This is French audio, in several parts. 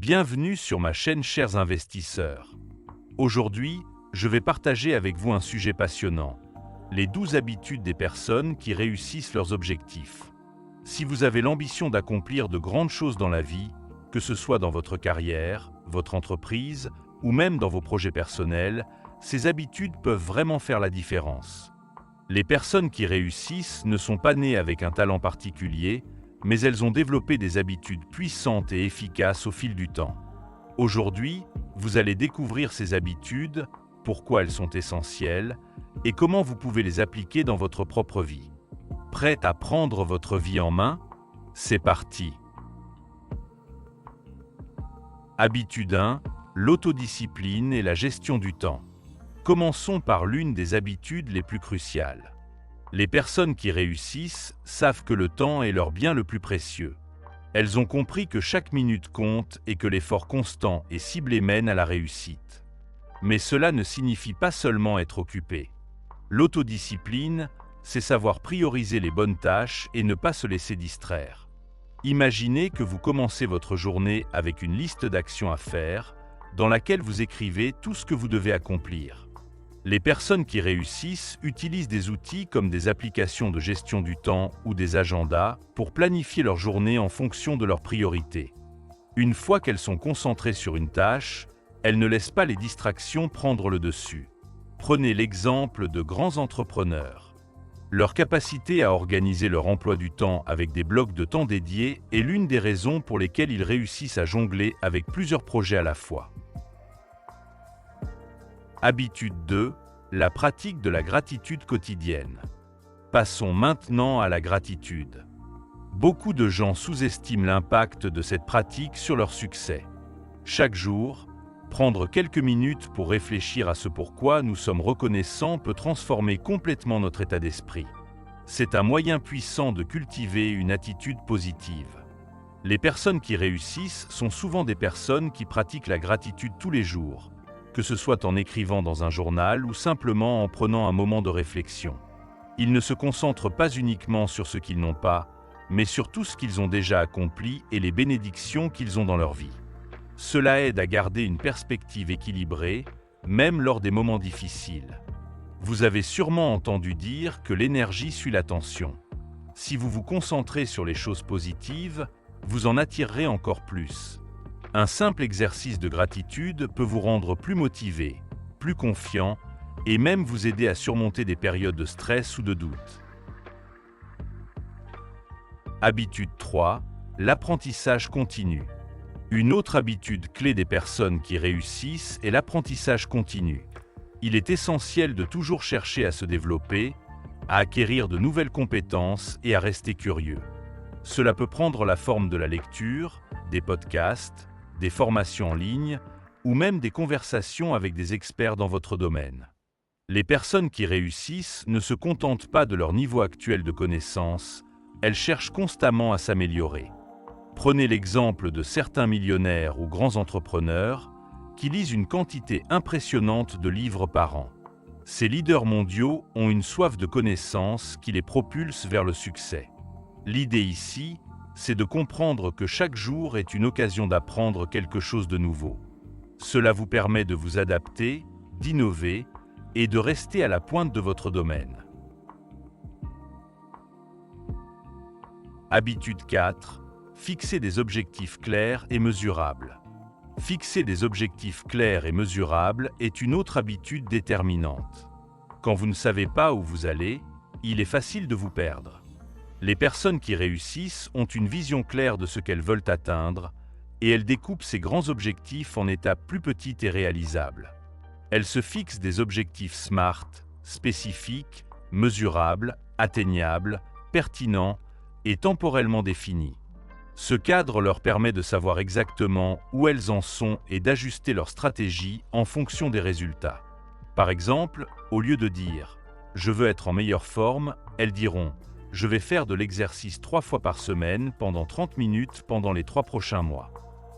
Bienvenue sur ma chaîne chers investisseurs. Aujourd'hui, je vais partager avec vous un sujet passionnant, les 12 habitudes des personnes qui réussissent leurs objectifs. Si vous avez l'ambition d'accomplir de grandes choses dans la vie, que ce soit dans votre carrière, votre entreprise ou même dans vos projets personnels, ces habitudes peuvent vraiment faire la différence. Les personnes qui réussissent ne sont pas nées avec un talent particulier, mais elles ont développé des habitudes puissantes et efficaces au fil du temps. Aujourd'hui, vous allez découvrir ces habitudes, pourquoi elles sont essentielles et comment vous pouvez les appliquer dans votre propre vie. Prête à prendre votre vie en main? C'est parti! Habitude 1, l'autodiscipline et la gestion du temps. Commençons par l'une des habitudes les plus cruciales. Les personnes qui réussissent savent que le temps est leur bien le plus précieux. Elles ont compris que chaque minute compte et que l'effort constant et ciblé mène à la réussite. Mais cela ne signifie pas seulement être occupé. L'autodiscipline, c'est savoir prioriser les bonnes tâches et ne pas se laisser distraire. Imaginez que vous commencez votre journée avec une liste d'actions à faire, dans laquelle vous écrivez tout ce que vous devez accomplir. Les personnes qui réussissent utilisent des outils comme des applications de gestion du temps ou des agendas pour planifier leur journée en fonction de leurs priorités. Une fois qu'elles sont concentrées sur une tâche, elles ne laissent pas les distractions prendre le dessus. Prenez l'exemple de grands entrepreneurs. Leur capacité à organiser leur emploi du temps avec des blocs de temps dédiés est l'une des raisons pour lesquelles ils réussissent à jongler avec plusieurs projets à la fois. Habitude 2, la pratique de la gratitude quotidienne. Passons maintenant à la gratitude. Beaucoup de gens sous-estiment l'impact de cette pratique sur leur succès. Chaque jour, prendre quelques minutes pour réfléchir à ce pourquoi nous sommes reconnaissants peut transformer complètement notre état d'esprit. C'est un moyen puissant de cultiver une attitude positive. Les personnes qui réussissent sont souvent des personnes qui pratiquent la gratitude tous les jours, que ce soit en écrivant dans un journal ou simplement en prenant un moment de réflexion. Ils ne se concentrent pas uniquement sur ce qu'ils n'ont pas, mais sur tout ce qu'ils ont déjà accompli et les bénédictions qu'ils ont dans leur vie. Cela aide à garder une perspective équilibrée, même lors des moments difficiles. Vous avez sûrement entendu dire que l'énergie suit l'attention. Si vous vous concentrez sur les choses positives, vous en attirerez encore plus. Un simple exercice de gratitude peut vous rendre plus motivé, plus confiant et même vous aider à surmonter des périodes de stress ou de doute. Habitude 3, l'apprentissage continu. Une autre habitude clé des personnes qui réussissent est l'apprentissage continu. Il est essentiel de toujours chercher à se développer, à acquérir de nouvelles compétences et à rester curieux. Cela peut prendre la forme de la lecture, des podcasts, des formations en ligne ou même des conversations avec des experts dans votre domaine. Les personnes qui réussissent ne se contentent pas de leur niveau actuel de connaissances, elles cherchent constamment à s'améliorer. Prenez l'exemple de certains millionnaires ou grands entrepreneurs qui lisent une quantité impressionnante de livres par an. Ces leaders mondiaux ont une soif de connaissances qui les propulse vers le succès. L'idée ici, c'est de comprendre que chaque jour est une occasion d'apprendre quelque chose de nouveau. Cela vous permet de vous adapter, d'innover et de rester à la pointe de votre domaine. Habitude 4. Fixer des objectifs clairs et mesurables. Fixer des objectifs clairs et mesurables est une autre habitude déterminante. Quand vous ne savez pas où vous allez, il est facile de vous perdre. Les personnes qui réussissent ont une vision claire de ce qu'elles veulent atteindre et elles découpent ces grands objectifs en étapes plus petites et réalisables. Elles se fixent des objectifs SMART, spécifiques, mesurables, atteignables, pertinents et temporellement définis. Ce cadre leur permet de savoir exactement où elles en sont et d'ajuster leur stratégie en fonction des résultats. Par exemple, au lieu de dire « je veux être en meilleure forme », elles diront « je vais faire de l'exercice 3 fois par semaine pendant 30 minutes pendant les 3 prochains mois ».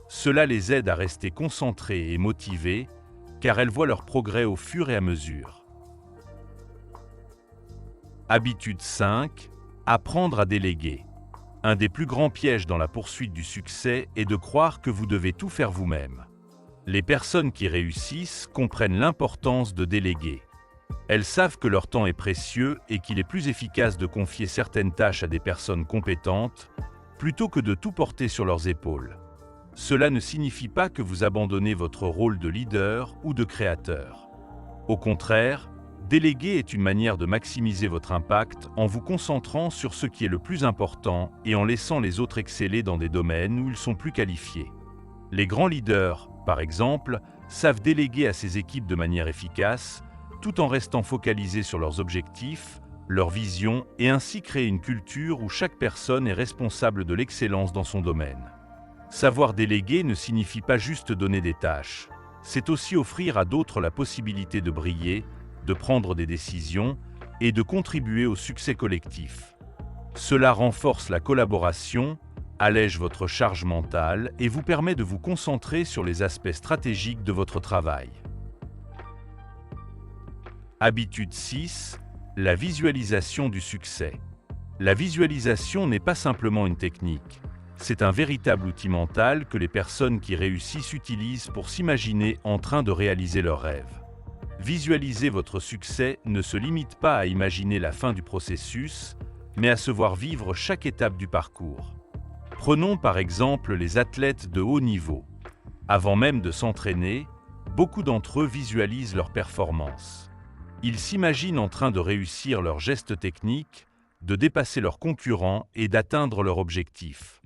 Cela les aide à rester concentrés et motivés, car elles voient leur progrès au fur et à mesure. Habitude 5. Apprendre à déléguer. Un des plus grands pièges dans la poursuite du succès est de croire que vous devez tout faire vous-même. Les personnes qui réussissent comprennent l'importance de déléguer. Elles savent que leur temps est précieux et qu'il est plus efficace de confier certaines tâches à des personnes compétentes plutôt que de tout porter sur leurs épaules. Cela ne signifie pas que vous abandonnez votre rôle de leader ou de créateur. Au contraire, déléguer est une manière de maximiser votre impact en vous concentrant sur ce qui est le plus important et en laissant les autres exceller dans des domaines où ils sont plus qualifiés. Les grands leaders, par exemple, savent déléguer à ces équipes de manière efficace, tout en restant focalisés sur leurs objectifs, leur vision et ainsi créer une culture où chaque personne est responsable de l'excellence dans son domaine. Savoir déléguer ne signifie pas juste donner des tâches, c'est aussi offrir à d'autres la possibilité de briller, de prendre des décisions et de contribuer au succès collectif. Cela renforce la collaboration, allège votre charge mentale et vous permet de vous concentrer sur les aspects stratégiques de votre travail. Habitude 6. La visualisation du succès. La visualisation n'est pas simplement une technique. C'est un véritable outil mental que les personnes qui réussissent utilisent pour s'imaginer en train de réaliser leurs rêves. Visualiser votre succès ne se limite pas à imaginer la fin du processus, mais à se voir vivre chaque étape du parcours. Prenons par exemple les athlètes de haut niveau. Avant même de s'entraîner, beaucoup d'entre eux visualisent leur performance. Ils s'imaginent en train de réussir leurs gestes techniques, de dépasser leurs concurrents et d'atteindre leur objectif.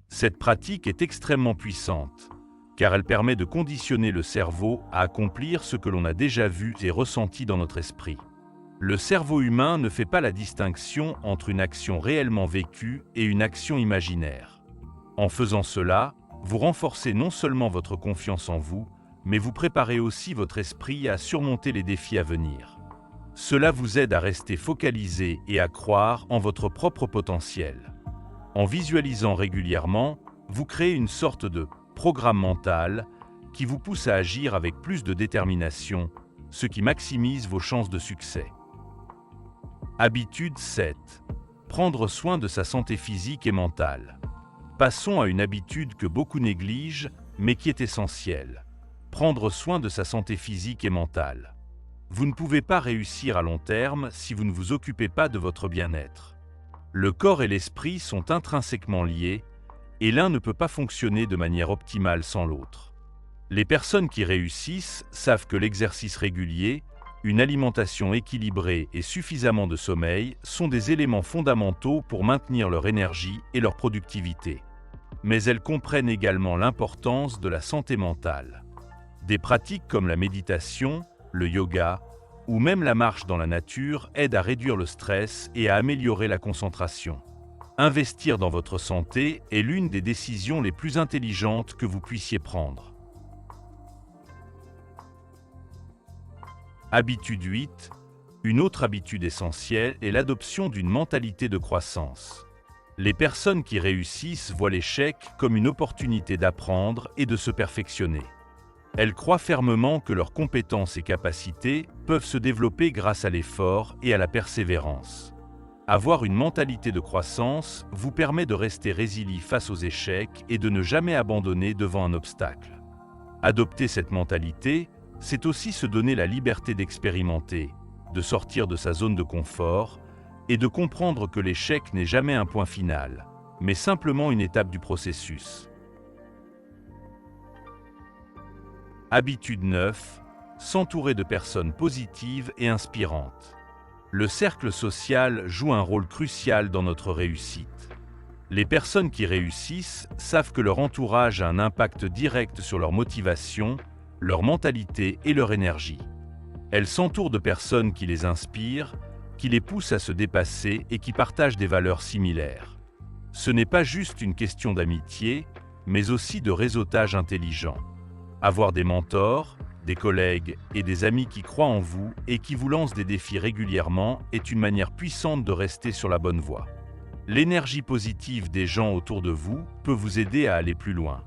Cette pratique est extrêmement puissante, car elle permet de conditionner le cerveau à accomplir ce que l'on a déjà vu et ressenti dans notre esprit. Le cerveau humain ne fait pas la distinction entre une action réellement vécue et une action imaginaire. En faisant cela, vous renforcez non seulement votre confiance en vous, mais vous préparez aussi votre esprit à surmonter les défis à venir. Cela vous aide à rester focalisé et à croire en votre propre potentiel. En visualisant régulièrement, vous créez une sorte de programme mental qui vous pousse à agir avec plus de détermination, ce qui maximise vos chances de succès. Habitude 7. Prendre soin de sa santé physique et mentale. Passons à une habitude que beaucoup négligent, mais qui est essentielle. Prendre soin de sa santé physique et mentale. Vous ne pouvez pas réussir à long terme si vous ne vous occupez pas de votre bien-être. Le corps et l'esprit sont intrinsèquement liés, et l'un ne peut pas fonctionner de manière optimale sans l'autre. Les personnes qui réussissent savent que l'exercice régulier, une alimentation équilibrée et suffisamment de sommeil sont des éléments fondamentaux pour maintenir leur énergie et leur productivité. Mais elles comprennent également l'importance de la santé mentale. Des pratiques comme la méditation, le yoga ou même la marche dans la nature aident à réduire le stress et à améliorer la concentration. Investir dans votre santé est l'une des décisions les plus intelligentes que vous puissiez prendre. Habitude 8. Une autre habitude essentielle est l'adoption d'une mentalité de croissance. Les personnes qui réussissent voient l'échec comme une opportunité d'apprendre et de se perfectionner. Elles croient fermement que leurs compétences et capacités peuvent se développer grâce à l'effort et à la persévérance. Avoir une mentalité de croissance vous permet de rester résilient face aux échecs et de ne jamais abandonner devant un obstacle. Adopter cette mentalité, c'est aussi se donner la liberté d'expérimenter, de sortir de sa zone de confort et de comprendre que l'échec n'est jamais un point final, mais simplement une étape du processus. Habitude 9. S'entourer de personnes positives et inspirantes. Le cercle social joue un rôle crucial dans notre réussite. Les personnes qui réussissent savent que leur entourage a un impact direct sur leur motivation, leur mentalité et leur énergie. Elles s'entourent de personnes qui les inspirent, qui les poussent à se dépasser et qui partagent des valeurs similaires. Ce n'est pas juste une question d'amitié, mais aussi de réseautage intelligent. Avoir des mentors, des collègues et des amis qui croient en vous et qui vous lancent des défis régulièrement est une manière puissante de rester sur la bonne voie. L'énergie positive des gens autour de vous peut vous aider à aller plus loin.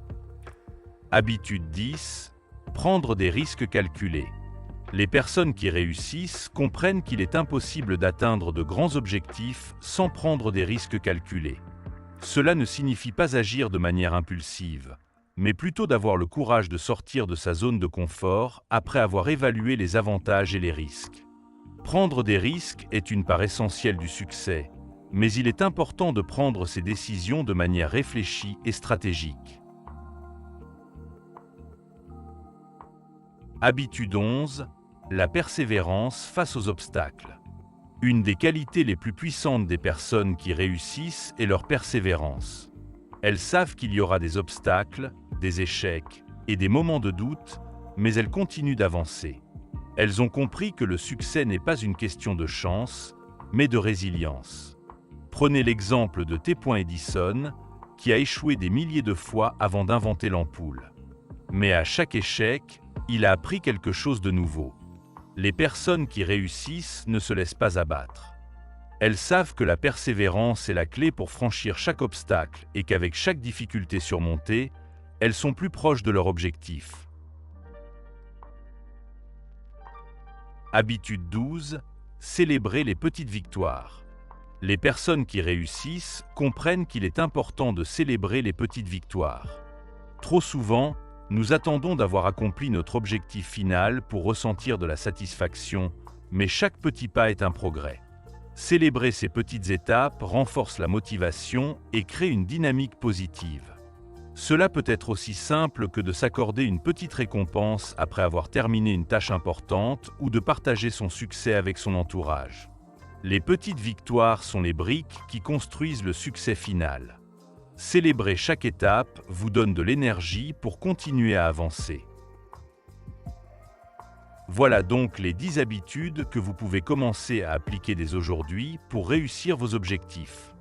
Habitude 10. Prendre des risques calculés. Les personnes qui réussissent comprennent qu'il est impossible d'atteindre de grands objectifs sans prendre des risques calculés. Cela ne signifie pas agir de manière impulsive, mais plutôt d'avoir le courage de sortir de sa zone de confort après avoir évalué les avantages et les risques. Prendre des risques est une part essentielle du succès, mais il est important de prendre ces décisions de manière réfléchie et stratégique. Habitude 11. La persévérance face aux obstacles. Une des qualités les plus puissantes des personnes qui réussissent est leur persévérance. Elles savent qu'il y aura des obstacles, des échecs et des moments de doute, mais elles continuent d'avancer. Elles ont compris que le succès n'est pas une question de chance, mais de résilience. Prenez l'exemple de T. Edison, qui a échoué des milliers de fois avant d'inventer l'ampoule. Mais à chaque échec, il a appris quelque chose de nouveau. Les personnes qui réussissent ne se laissent pas abattre. Elles savent que la persévérance est la clé pour franchir chaque obstacle et qu'avec chaque difficulté surmontée, elles sont plus proches de leur objectif. Habitude 12. Célébrer les petites victoires. Les personnes qui réussissent comprennent qu'il est important de célébrer les petites victoires. Trop souvent, nous attendons d'avoir accompli notre objectif final pour ressentir de la satisfaction, mais chaque petit pas est un progrès. Célébrer ces petites étapes renforce la motivation et crée une dynamique positive. Cela peut être aussi simple que de s'accorder une petite récompense après avoir terminé une tâche importante ou de partager son succès avec son entourage. Les petites victoires sont les briques qui construisent le succès final. Célébrer chaque étape vous donne de l'énergie pour continuer à avancer. Voilà donc les 10 habitudes que vous pouvez commencer à appliquer dès aujourd'hui pour réussir vos objectifs.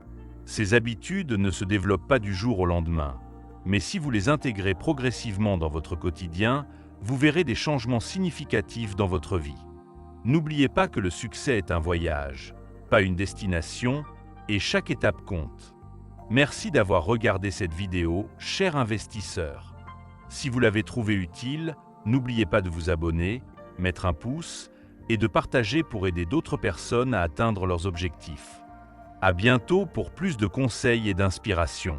Ces habitudes ne se développent pas du jour au lendemain, mais si vous les intégrez progressivement dans votre quotidien, vous verrez des changements significatifs dans votre vie. N'oubliez pas que le succès est un voyage, pas une destination, et chaque étape compte. Merci d'avoir regardé cette vidéo, cher investisseur. Si vous l'avez trouvée utile, n'oubliez pas de vous abonner, mettre un pouce et de partager pour aider d'autres personnes à atteindre leurs objectifs. À bientôt pour plus de conseils et d'inspiration.